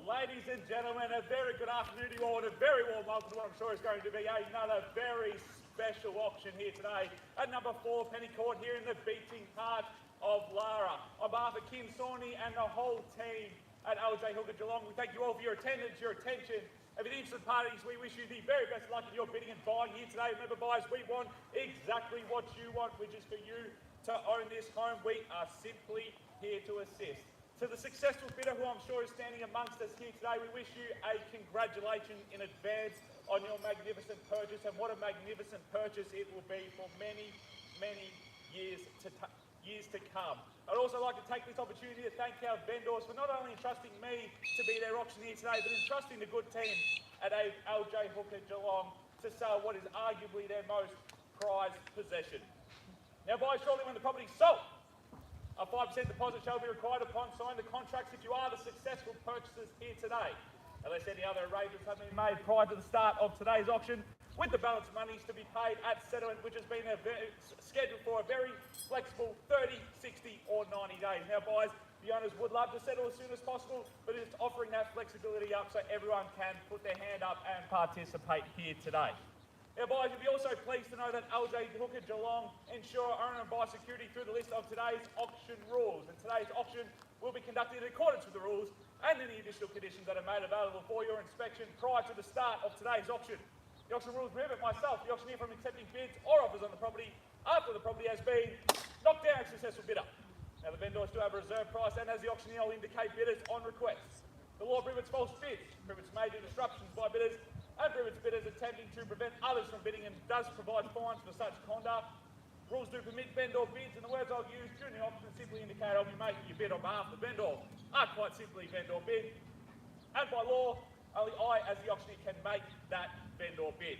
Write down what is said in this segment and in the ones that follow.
Ladies and gentlemen, a very good afternoon to you all and a very warm welcome to what I'm sure is going to be another very special auction here today at number 4 Penny Court here in the beating heart of Lara. On behalf of Kim Sawney and the whole team at LJ Hooker Geelong, we thank you all for your attendance, your attention, and for the interested parties. We wish you the very best luck in your bidding and buying here today. Remember, buyers, we want exactly what you want, which is for you to own this home. We are simply here to assist. To the successful bidder who I'm sure is standing amongst us here today, we wish you a congratulations in advance on your magnificent purchase, and what a magnificent purchase it will be for many, many years to come. I'd also like to take this opportunity to thank our vendors for not only entrusting me to be their auctioneer today, but entrusting the good team at LJ Hooker Geelong to sell what is arguably their most prized possession. Now, buyers, shortly when the property is sold, a 5% deposit shall be required upon signing the contracts if you are the successful purchasers here today, unless any other arrangements have been made prior to the start of today's auction, with the balance monies to be paid at settlement, which has been scheduled for a very flexible 30, 60 or 90 days. Now, buyers, the owners would love to settle as soon as possible, but it's offering that flexibility up so everyone can put their hand up and participate here today. Now, buyers, you'll be also pleased to know that LJ Hooker Geelong ensure owner and buyer security through the list of today's auction rules. And today's auction will be conducted in accordance with the rules and any additional conditions that are made available for your inspection prior to the start of today's auction. The auction rules prohibit myself, the auctioneer, from accepting bids or offers on the property after the property has been knocked down a successful bidder. Now, the vendors do have a reserve price, and as the auctioneer, I'll indicate bidders on request. The law prohibits false bids, prohibits major disruptions by bidders, and prohibits bidders attempting to prevent others from bidding, and does provide fines for such conduct. Rules do permit vendor bids, and the words I'll use during the auction simply indicate I'll be making your bid on behalf of the vendor are quite simply vendor bid. And by law, only I, as the auctioneer, can make that vendor bid.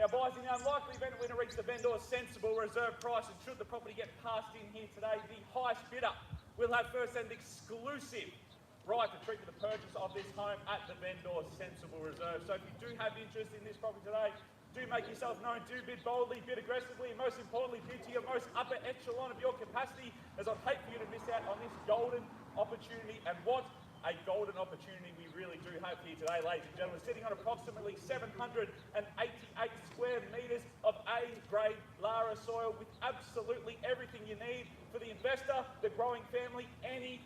Now, buyers, in the unlikely event we reach the vendor's sensible reserve price, and should the property get passed in here today, the highest bidder will have first and exclusive right to treat the purchase of this home at the vendor's sensible reserve. So if you do have interest in this property today, do make yourself known, do bid boldly, bid aggressively, and most importantly, bid to your most upper echelon of your capacity, as I'd hate for you to miss out on this golden opportunity. And what a golden opportunity we really do have here today, ladies and gentlemen, sitting on approximately 788 square metres of A-grade Lara soil with absolutely everything you need for the investor, the growing family, any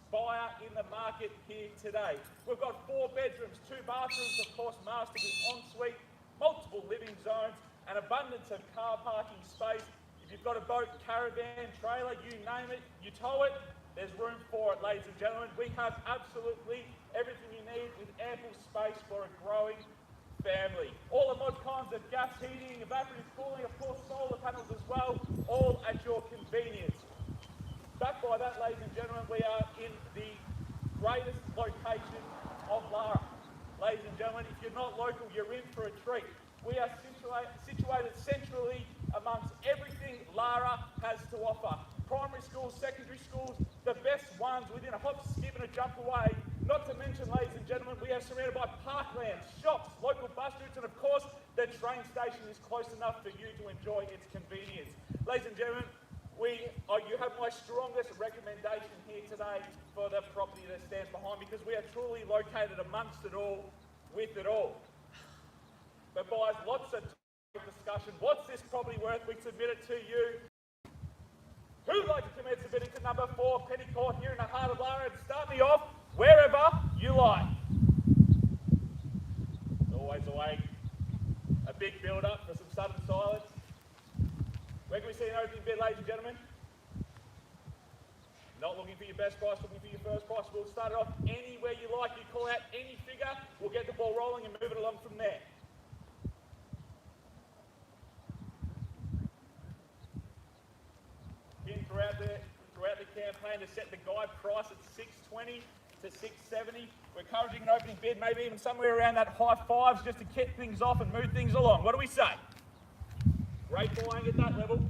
buyer in the market here today. We've got 4 bedrooms, 2 bathrooms, of course, master with ensuite, multiple living zones, an abundance of car parking space. If you've got a boat, caravan, trailer, you name it, you tow it, there's room for it, ladies and gentlemen. We have absolutely everything you need with ample space for a growing family. All the mod kinds of gas heating, evaporative cooling, of course, solar panels as well, all at your convenience. Backed by that, ladies and gentlemen, we are in the greatest location of Lara. Ladies and gentlemen, if you're not local, you're in for a treat. We are situated centrally amongst everything Lara has to offer. Primary schools, secondary schools, the best ones within a hop, skip and a jump away. Not to mention, ladies and gentlemen, we are surrounded by parklands, shops, local bus routes, and of course, the train station is close enough for you to enjoy its convenience. Ladies and gentlemen, you have my strongest recommendation here today for the property that stands behind, because we are truly located amongst it all, with it all. But buyers, lots of discussion. What's this property worth? We submit it to you. Who'd like to commence the bidding to number 4 Penny Court here in the heart of Lara, and start me off wherever you like. Always awake. A big build-up for some sudden silence. Where can we see an opening bid, ladies and gentlemen? Not looking for your best price, looking for your first price. We'll start it off anywhere you like. You call out any figure, we'll get the ball rolling and move it along from there. In throughout the campaign to set the guide price at $620 to $670. We're encouraging an opening bid, maybe even somewhere around that high fives, just to kick things off and move things along. What do we say? Great buying at that level.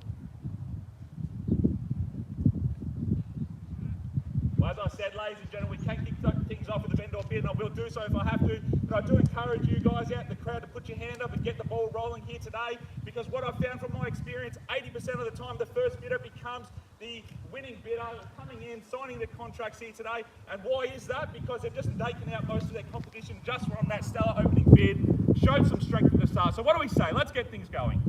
Well, as I said, ladies and gentlemen, we can kick things off with a vendor bid, and I will do so if I have to. But I do encourage you guys out in the crowd to put your hand up and get the ball rolling here today, because what I've found from my experience, 80% of the time the first bidder becomes the winning bidder coming in, signing the contracts here today. And why is that? Because they've just taken out most of their competition just from that stellar opening bid, showed some strength at the start. So what do we say? Let's get things going.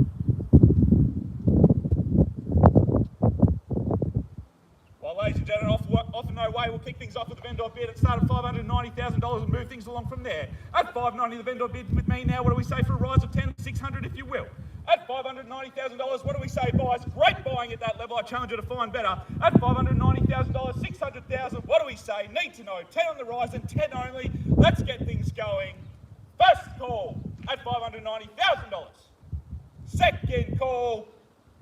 Well, ladies and gentlemen, off and no way, we'll kick things off with the vendor bid. It started at $590,000 and move things along from there. At $590, the vendor bid with me now. What do we say for a rise of 10, 600 if you will? At $590,000, what do we say, buyers? Great buying at that level. I challenge you to find better. At $590,000, 600,000. What do we say? Need to know. 10 on the rise and 10 only. Let's get things going. First call at $590,000. Second call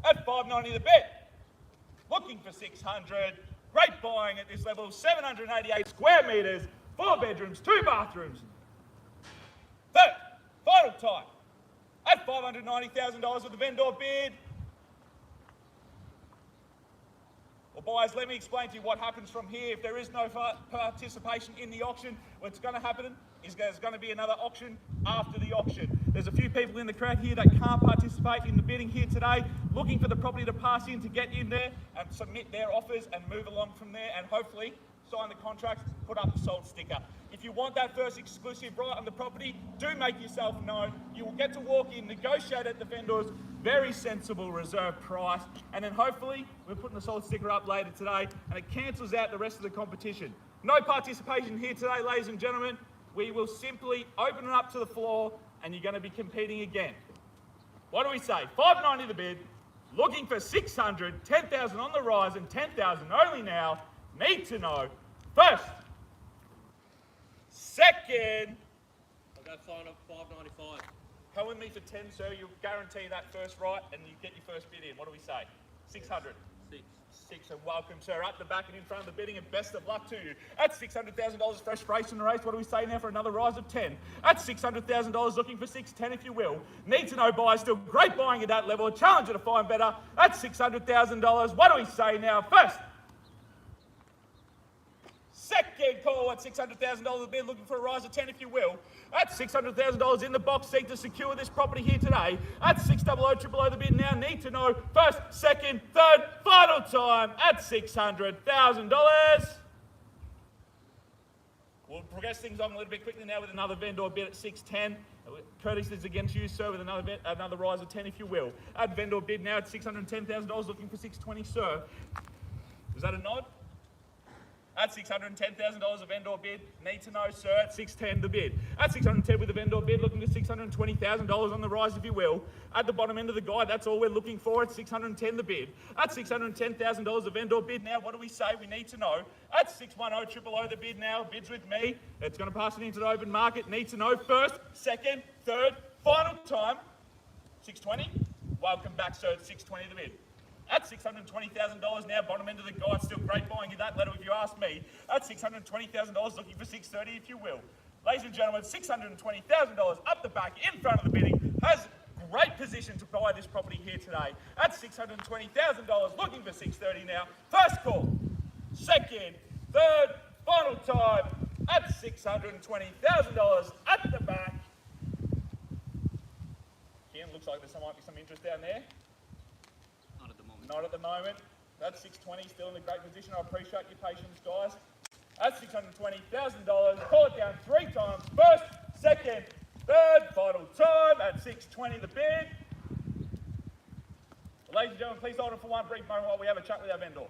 at $590 the bet. Looking for 600. Great buying at this level. 788 square metres, 4 bedrooms, 2 bathrooms. Third, final time. At $590,000 with the vendor bid. Well, buyers, let me explain to you what happens from here. If there is no participation in the auction, what's going to happen is there's going to be another auction after the auction. There's a few people in the crowd here that can't participate in the bidding here today, looking for the property to pass in to get in there and submit their offers and move along from there and hopefully sign the contracts, put up the sold sticker. If you want that first exclusive right on the property, do make yourself known. You will get to walk in, negotiate at the vendor's very sensible reserve price, and then hopefully we're putting the sold sticker up later today and it cancels out the rest of the competition. No participation here today, ladies and gentlemen. We will simply open it up to the floor and you're going to be competing again. What do we say? $590 the bid, looking for 600, 10,000 on the rise and 10,000 only now. Need to know. First. Second. I'll go final $595. Come with me for 10, sir. You'll guarantee that first right and you get your first bid in. What do we say? 600. 6, and welcome, sir. Up the back and in front of the bidding, and best of luck to you. At $600,000 fresh race in the race, what do we say now for another rise of 10? At $600,000, looking for 610 if you will. Need to know buyers, still great buying at that level. Challenge you to find better. At $600,000, what do we say now? First. Second call at $600,000 a bid, looking for a rise of 10 if you will. At $600,000 in the box seat to secure this property here today. At 600 the bid now. Need to know first, second, third, final time at $600,000. We'll progress things on a little bit quickly now with another vendor bid at 610. Curtis is against you, sir, with another rise of 10 if you will. At vendor bid now at $610,000, looking for 620, sir. Is that a nod? At $610,000 a vendor bid, need to know, sir, at 610 the bid. At 610 with the vendor bid, looking for $620,000 on the rise, if you will. At the bottom end of the guide, that's all we're looking for at 610 the bid. At $610,000 a vendor bid now, what do we say? We need to know. At 610 the bid now, bids with me. It's going to pass it into the open market. Need to know first, second, third, final time. 620. Welcome back, sir, at 620 the bid. At $620,000 now, bottom end of the guide, still great buying in that letter if you ask me. At $620,000, looking for 630 if you will. Ladies and gentlemen, $620,000 up the back in front of the bidding, has great position to buy this property here today. At $620,000, looking for 630 now. First call, second, third, final time at $620,000 at the back. Again, looks like there might be some interest down there. Not at the moment. That's 620, still in a great position. I appreciate your patience, guys. That's $620,000. Call it down 3 times. First, second, third, final time at 620 the bid. Ladies and gentlemen, please hold on for one brief moment while we have a chat with our vendor.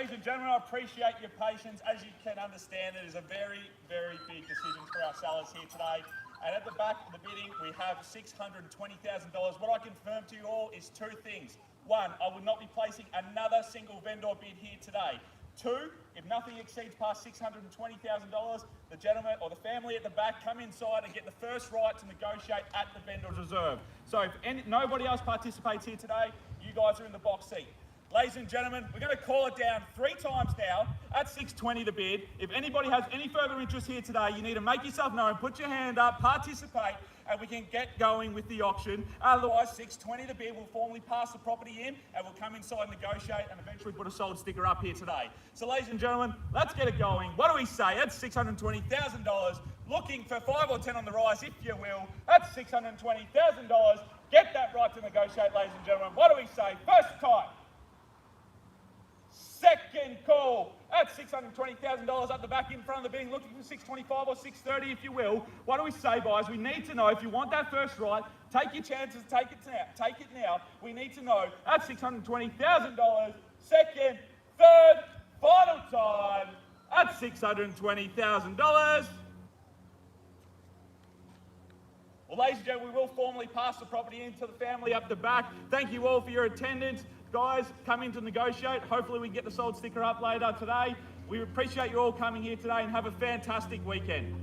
Ladies and gentlemen, I appreciate your patience. As you can understand, it is a very, very big decision for our sellers here today. And at the back of the bidding, we have $620,000. What I confirm to you all is two things. One, I will not be placing another single vendor bid here today. Two, if nothing exceeds past $620,000, the gentleman or the family at the back come inside and get the first right to negotiate at the vendor's reserve. So if nobody else participates here today, you guys are in the box seat. Ladies and gentlemen, we're going to call it down 3 times now at $620 the bid. If anybody has any further interest here today, you need to make yourself known, put your hand up, participate, and we can get going with the auction. Otherwise, $620 the bid will formally pass the property in and we'll come inside, negotiate, and eventually put a sold sticker up here today. So ladies and gentlemen, let's get it going. What do we say? That's $620,000. Looking for 5 or 10 on the rise, if you will. That's $620,000. Get that right to negotiate, ladies and gentlemen. What do we say? First time. Second call at $620,000 up the back in front of the bidding, looking for 625 or 630 if you will. What do we say, guys? We need to know if you want that first right, take your chances, take it now. We need to know at $620,000. Second, third, final time at $620,000. Well, ladies and gentlemen, we will formally pass the property into the family up the back. Thank you all for your attendance. Guys, come in to negotiate. Hopefully we can get the sold sticker up later today. We appreciate you all coming here today and have a fantastic weekend.